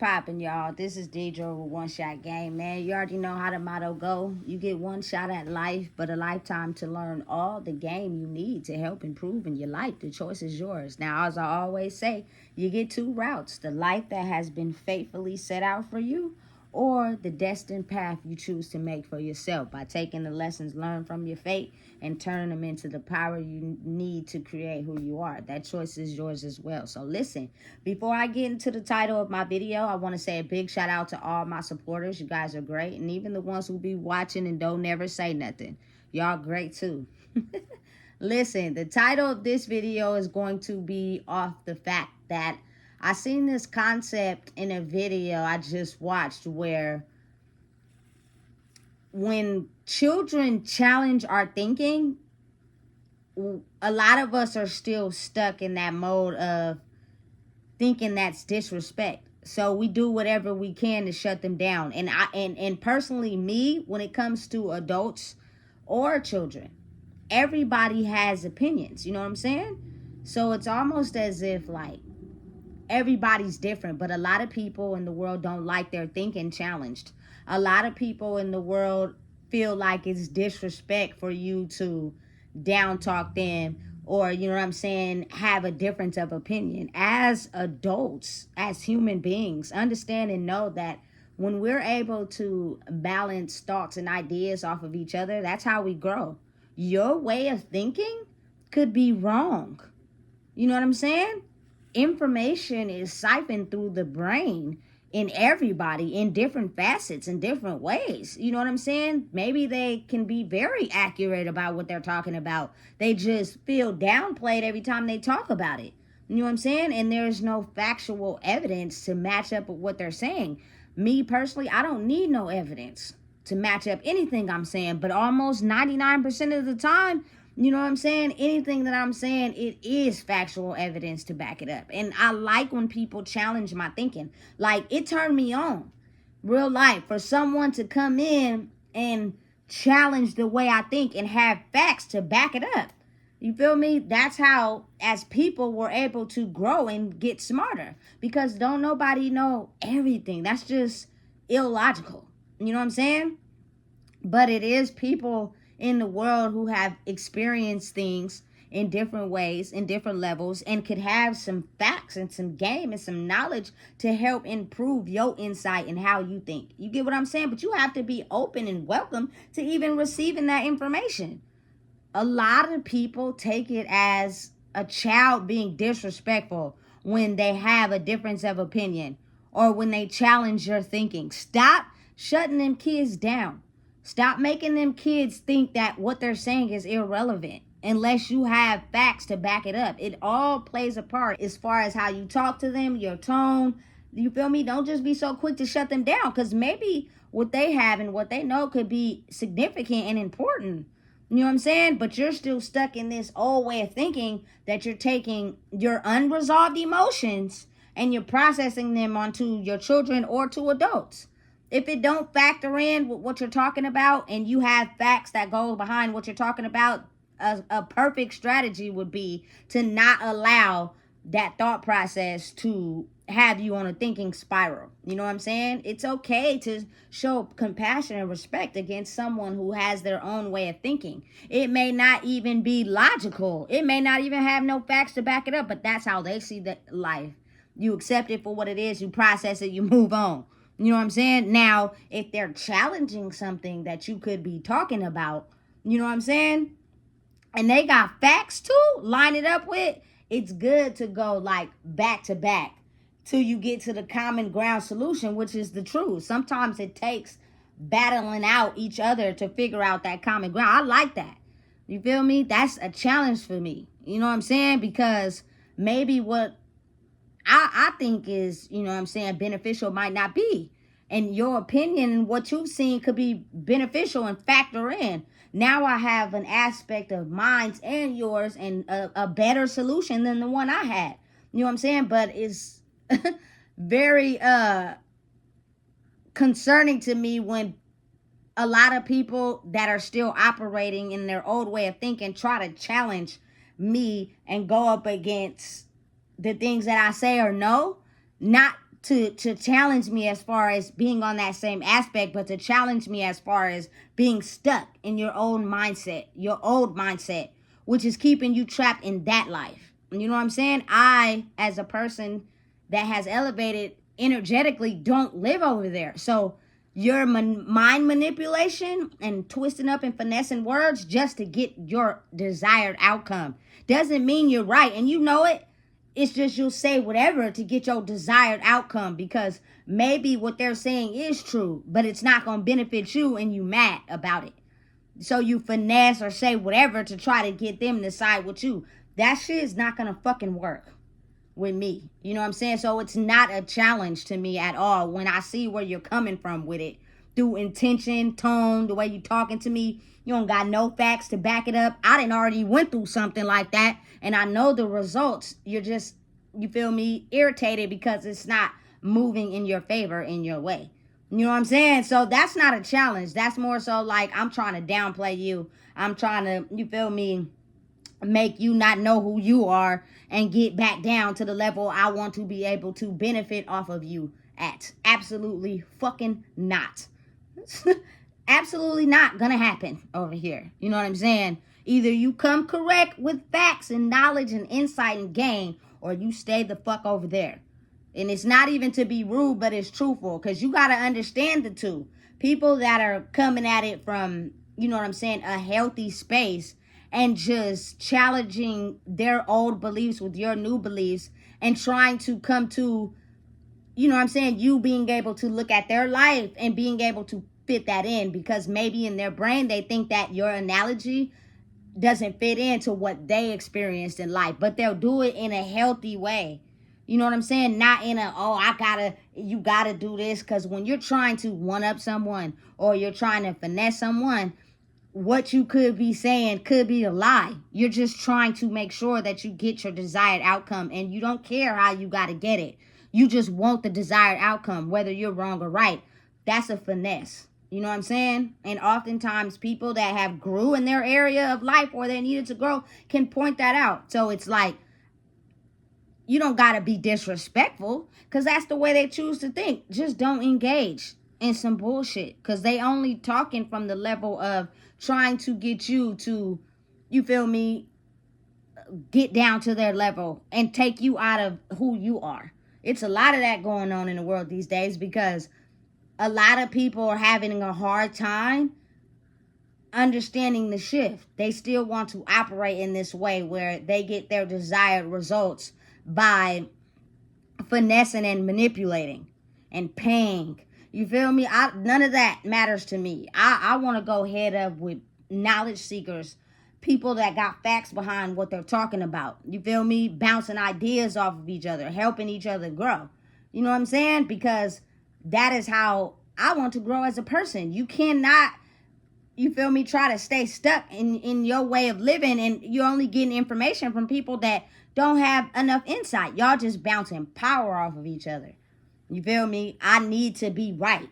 Popping, y'all. This is Deidre with One Shot Game, man. You already know how the motto go. You get one shot at life, but a lifetime to learn all the game you need to help improve in your life. The choice is yours. Now, as I always say, you get two routes: the life that has been faithfully set out for you, or the destined path you choose to make for yourself by taking the lessons learned from your fate and turning them into the power you need to create who you are. That choice is yours as well. So listen, before I get into the title of my video, I want to say a big shout out to all my supporters. You guys are great. And even the ones who be watching and don't never say nothing. Y'all great too. Listen, the title of this video is going to be off the fact that I seen this concept in a video I just watched where when children challenge our thinking, a lot of us are still stuck in that mode of thinking that's disrespect. So we do whatever we can to shut them down. And personally, me, when it comes to adults or children, everybody has opinions. You know what I'm saying? So it's almost as if like everybody's different, but a lot of people in the world don't like their thinking challenged. A lot of people in the world feel like it's disrespect for you to down talk them, or, you know what I'm saying, have a difference of opinion. As adults, as human beings, understand and know that when we're able to balance thoughts and ideas off of each other, that's how we grow. Your way of thinking could be wrong. You know what I'm saying? Information is siphoned through the brain in everybody in different facets, in different ways. You know what I'm saying? Maybe they can be very accurate about what they're talking about. They just feel downplayed every time they talk about it. You know what I'm saying? And there's no factual evidence to match up with what they're saying. Me personally, I don't need no evidence to match up anything I'm saying, but almost 99% of the time, you know what I'm saying? Anything that I'm saying, it is factual evidence to back it up. And I like when people challenge my thinking. Like, it turned me on, real life, for someone to come in and challenge the way I think and have facts to back it up. You feel me? That's how, as people, we're able to grow and get smarter. Because don't nobody know everything. That's just illogical. You know what I'm saying? But it is people in the world who have experienced things in different ways, in different levels, and could have some facts and some game and some knowledge to help improve your insight and how you think. You get what I'm saying? But you have to be open and welcome to even receiving that information. A lot of people take it as a child being disrespectful when they have a difference of opinion or when they challenge your thinking. Stop shutting them kids down. Stop making them kids think that what they're saying is irrelevant unless you have facts to back it up. It all plays a part as far as how you talk to them, your tone. You feel me? Don't just be so quick to shut them down, because maybe what they have and what they know could be significant and important. You know what I'm saying? But you're still stuck in this old way of thinking that you're taking your unresolved emotions and you're processing them onto your children or to adults. If it don't factor in with what you're talking about and you have facts that go behind what you're talking about, a perfect strategy would be to not allow that thought process to have you on a thinking spiral. You know what I'm saying? It's okay to show compassion and respect against someone who has their own way of thinking. It may not even be logical. It may not even have no facts to back it up, but that's how they see the life. You accept it for what it is, you process it, you move on. You know what I'm saying? Now, if they're challenging something that you could be talking about, you know what I'm saying? And they got facts to line it up with, it's good to go like back to back till you get to the common ground solution, which is the truth. Sometimes it takes battling out each other to figure out that common ground. I like that. You feel me? That's a challenge for me. You know what I'm saying? Because maybe what I think is, you know what I'm saying, beneficial might not be. And your opinion and what you've seen could be beneficial and factor in. Now I have an aspect of mine and yours and a better solution than the one I had. You know what I'm saying? But it's very concerning to me when a lot of people that are still operating in their old way of thinking try to challenge me and go up against the things that I say or know, not to challenge me as far as being on that same aspect, but to challenge me as far as being stuck in your own mindset, your old mindset, which is keeping you trapped in that life. You know what I'm saying? I, as a person that has elevated energetically, don't live over there. So your mind manipulation and twisting up and finessing words just to get your desired outcome doesn't mean you're right, and you know it. It's just you'll say whatever to get your desired outcome, because maybe what they're saying is true, but it's not going to benefit you and you mad about it. So you finesse or say whatever to try to get them to side with you. That shit is not going to fucking work with me. You know what I'm saying? So it's not a challenge to me at all when I see where you're coming from with it. Through intention, tone, the way you talking to me. You don't got no facts to back it up. I didn't already went through something like that, and I know the results. You're just, you feel me, irritated because it's not moving in your favor, in your way. You know what I'm saying? So that's not a challenge. That's more so like I'm trying to downplay you. I'm trying to, you feel me, make you not know who you are and get back down to the level I want to be able to benefit off of you at. Absolutely fucking not. Absolutely not gonna happen over here. You know what I'm saying? Either you come correct with facts and knowledge and insight and gain, or you stay the fuck over there. And it's not even to be rude, but it's truthful, because you got to understand the two. People that are coming at it from, you know what I'm saying, a healthy space and just challenging their old beliefs with your new beliefs and trying to come to, you know what I'm saying, you being able to look at their life and being able to fit that in, because maybe in their brain they think that your analogy doesn't fit into what they experienced in life, but they'll do it in a healthy way. You know what I'm saying? Not in a, oh, you gotta do this. Because when you're trying to one up someone or you're trying to finesse someone, what you could be saying could be a lie. You're just trying to make sure that you get your desired outcome, and you don't care how you gotta get it. You just want the desired outcome, whether you're wrong or right. That's a finesse. You know what I'm saying? And oftentimes people that have grew in their area of life where they needed to grow can point that out. So it's like, you don't got to be disrespectful, because that's the way they choose to think. Just don't engage in some bullshit, because they only talking from the level of trying to get you to, you feel me, get down to their level and take you out of who you are. It's a lot of that going on in the world these days, because a lot of people are having a hard time understanding the shift. They still want to operate in this way where they get their desired results by finessing and manipulating and paying. You feel me? None of that matters to me. I want to go head up with knowledge seekers, people that got facts behind what they're talking about. You feel me? Bouncing ideas off of each other, helping each other grow. You know what I'm saying? Because that is how I want to grow as a person. You cannot, you feel me, try to stay stuck in your way of living, and you're only getting information from people that don't have enough insight. Y'all just bouncing power off of each other. You feel me? I need to be right.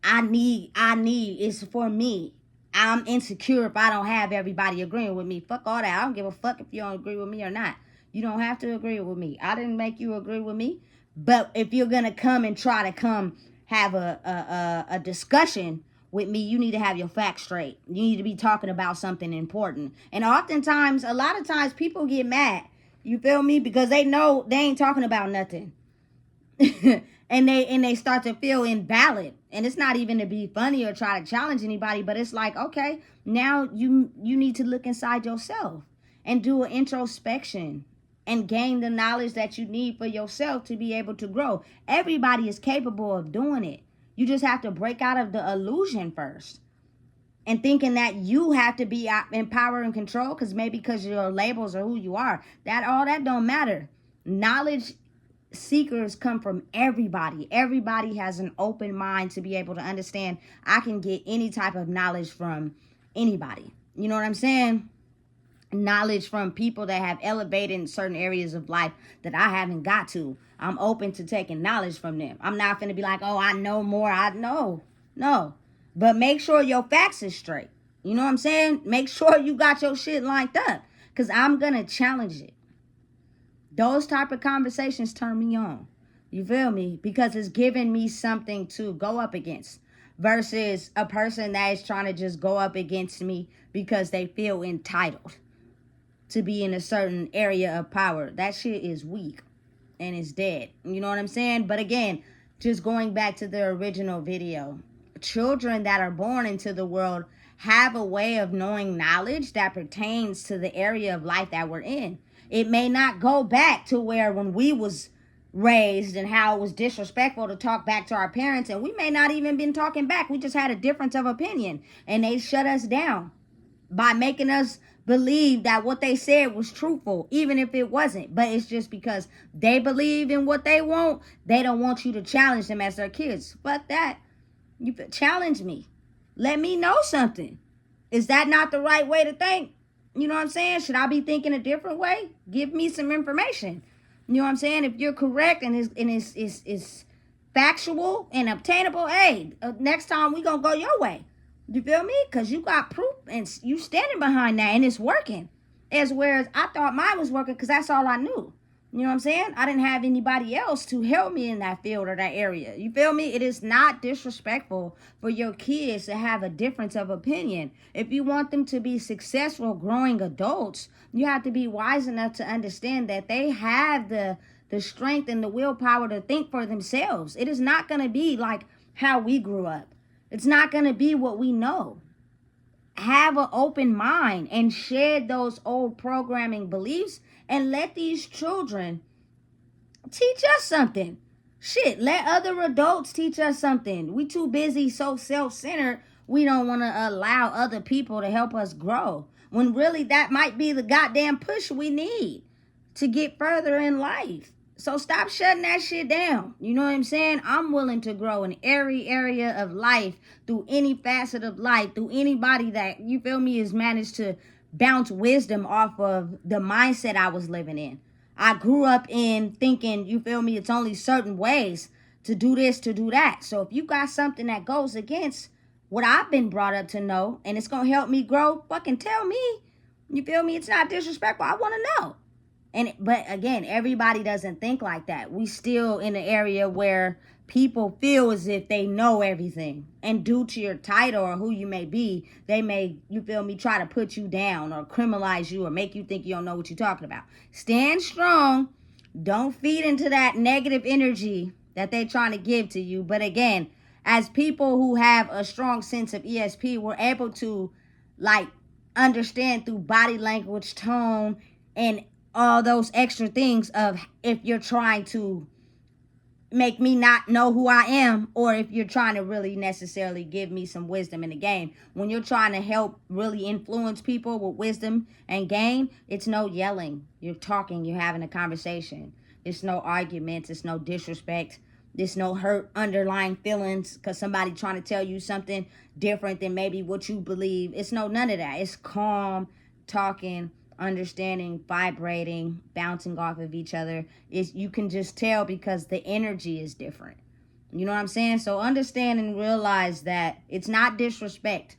I need, it's for me. I'm insecure if I don't have everybody agreeing with me. Fuck all that. I don't give a fuck if you don't agree with me or not. You don't have to agree with me. I didn't make you agree with me. But if you're going to come and try to come have a discussion with me, you need to have your facts straight. You need to be talking about something important. And oftentimes, a lot of times, people get mad. You feel me? Because they know they ain't talking about nothing. and they start to feel invalid. And it's not even to be funny or try to challenge anybody, but it's like, okay, now you need to look inside yourself and do an introspection and gain the knowledge that you need for yourself to be able to grow. Everybody is capable of doing it. You just have to break out of the illusion first. And thinking that you have to be in power and control because your labels are who you are. That don't matter. Knowledge seekers come from everybody. Everybody has an open mind to be able to understand I can get any type of knowledge from anybody. You know what I'm saying? Knowledge from people that have elevated in certain areas of life that I haven't got to. I'm open to taking knowledge from them. I'm not going to be like, oh, I know more. No. But make sure your facts is straight. You know what I'm saying? Make sure you got your shit lined up, because I'm going to challenge it. Those type of conversations turn me on. You feel me? Because it's giving me something to go up against versus a person that is trying to just go up against me because they feel entitled to be in a certain area of power. That shit is weak and it's dead. You know what I'm saying? But again, just going back to the original video, children that are born into the world have a way of knowing knowledge that pertains to the area of life that we're in. It may not go back to where when we was raised and how it was disrespectful to talk back to our parents, and we may not even been talking back. We just had a difference of opinion and they shut us down by making us believe that what they said was truthful, even if it wasn't. But it's just because they believe in what they want, they don't want you to challenge them as their kids. But that, you challenge me. Let me know something. Is that not the right way to think? You know what I'm saying? Should I be thinking a different way? Give me some information. You know what I'm saying? If you're correct and it's factual and obtainable, hey, next time we gonna go your way. You feel me? Because you got proof and you standing behind that and it's working. As whereas I thought mine was working because that's all I knew. You know what I'm saying? I didn't have anybody else to help me in that field or that area. You feel me? It is not disrespectful for your kids to have a difference of opinion. If you want them to be successful growing adults, you have to be wise enough to understand that they have the strength and the willpower to think for themselves. It is not going to be like how we grew up. It's not going to be what we know. Have an open mind and shed those old programming beliefs and let these children teach us something. Shit, let other adults teach us something. We too busy, so self-centered, we don't want to allow other people to help us grow. When really that might be the goddamn push we need to get further in life. So stop shutting that shit down. You know what I'm saying? I'm willing to grow in every area of life, through any facet of life, through anybody that, you feel me, has managed to bounce wisdom off of the mindset I was living in. I grew up in thinking, you feel me, it's only certain ways to do this, to do that. So if you got something that goes against what I've been brought up to know and it's going to help me grow, fucking tell me. You feel me? It's not disrespectful. I want to know. But again, everybody doesn't think like that. We still in an area where people feel as if they know everything. And due to your title or who you may be, they may, you feel me, try to put you down or criminalize you or make you think you don't know what you're talking about. Stand strong. Don't feed into that negative energy that they're trying to give to you. But again, as people who have a strong sense of ESP, we're able to like understand through body language, tone, and all those extra things of if you're trying to make me not know who I am, or if you're trying to really necessarily give me some wisdom in the game. When you're trying to help really influence people with wisdom and gain, it's no yelling. You're talking, you're having a conversation. It's no arguments, it's no disrespect. There's no hurt underlying feelings because somebody trying to tell you something different than maybe what you believe. It's no none of that. It's calm, talking, understanding, vibrating, bouncing off of each other. Is you can just tell because the energy is different. You know what I'm saying? So understand and realize that it's not disrespect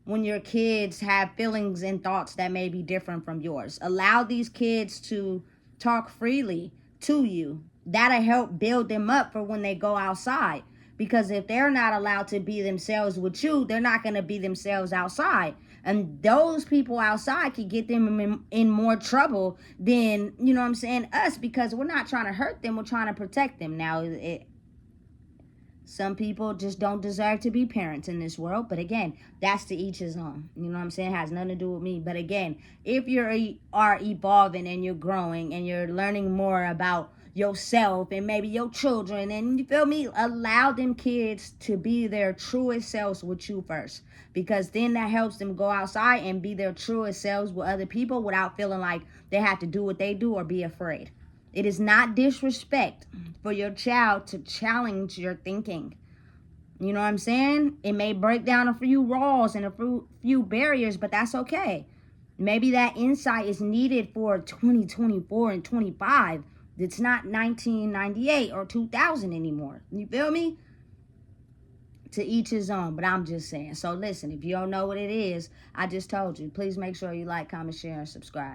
when your kids have feelings and thoughts that may be different from yours. Allow these kids to talk freely to you. That'll help build them up for when they go outside. Because if they're not allowed to be themselves with you, they're not going to be themselves outside. And those people outside can get them in more trouble than, you know what I'm saying, us, because we're not trying to hurt them. We're trying to protect them. Now, some people just don't deserve to be parents in this world. But again, that's to each his own. You know what I'm saying? It has nothing to do with me. But again, if you are evolving and you're growing and you're learning more about yourself and maybe your children, and you feel me, allow them kids to be their truest selves with you first, because then that helps them go outside and be their truest selves with other people without feeling like they have to do what they do or be afraid. It is not disrespect for your child to challenge your thinking. You know what I'm saying? It may break down a few walls and a few barriers, but that's okay. Maybe that insight is needed for 2024 and 25. It's not 1998 or 2000 anymore. You feel me? To each his own, but I'm just saying. So listen, if you don't know what it is, I just told you. Please make sure you like, comment, share, and subscribe.